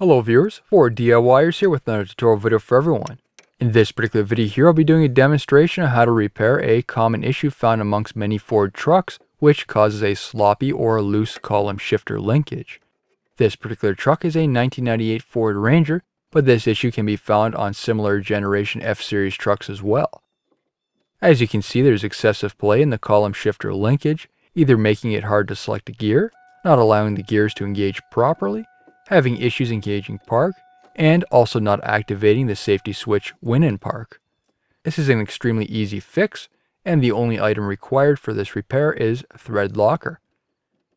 Hello viewers, 4DIYers here with another tutorial video for everyone. In this particular video here, I'll be doing a demonstration of how to repair a common issue found amongst many Ford trucks, which causes a sloppy or loose column shifter linkage. This particular truck is a 1998 Ford Ranger, but this issue can be found on similar generation F-Series trucks as well. As you can see, there's excessive play in the column shifter linkage, either making it hard to select a gear, not allowing the gears to engage properly, having issues engaging park, and also not activating the safety switch when in park. This is an extremely easy fix, and the only item required for this repair is threadlocker.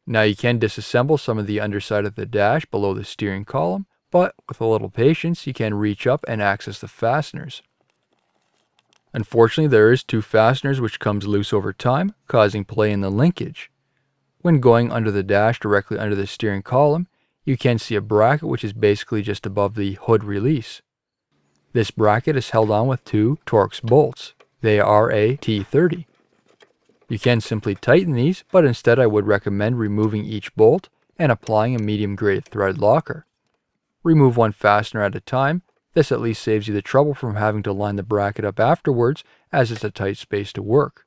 Now you can disassemble some of the underside of the dash below the steering column, but with a little patience you can reach up and access the fasteners. Unfortunately, there is two fasteners which comes loose over time, causing play in the linkage. When going under the dash directly under the steering column, you can see a bracket which is basically just above the hood release. This bracket is held on with two torx bolts. They are a T30. You can simply tighten these, but instead I would recommend removing each bolt and applying a medium grade thread locker. Remove one fastener at a time. This at least saves you the trouble from having to line the bracket up afterwards, as it's a tight space to work.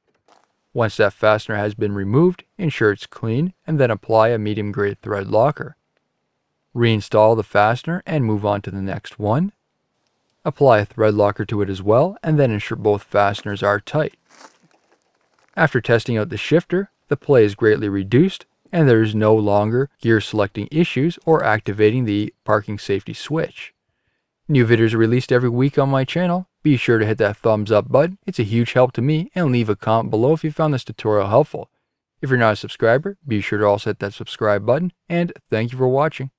Once that fastener has been removed, ensure it's clean and then apply a medium grade thread locker. Reinstall the fastener and move on to the next one. Apply a thread locker to it as well, and then ensure both fasteners are tight. After testing out the shifter, the play is greatly reduced and there is no longer gear selecting issues or activating the parking safety switch. New videos are released every week on my channel. Be sure to hit that thumbs up button. It's a huge help to me, and leave a comment below if you found this tutorial helpful. If you're not a subscriber, be sure to also hit that subscribe button, and thank you for watching.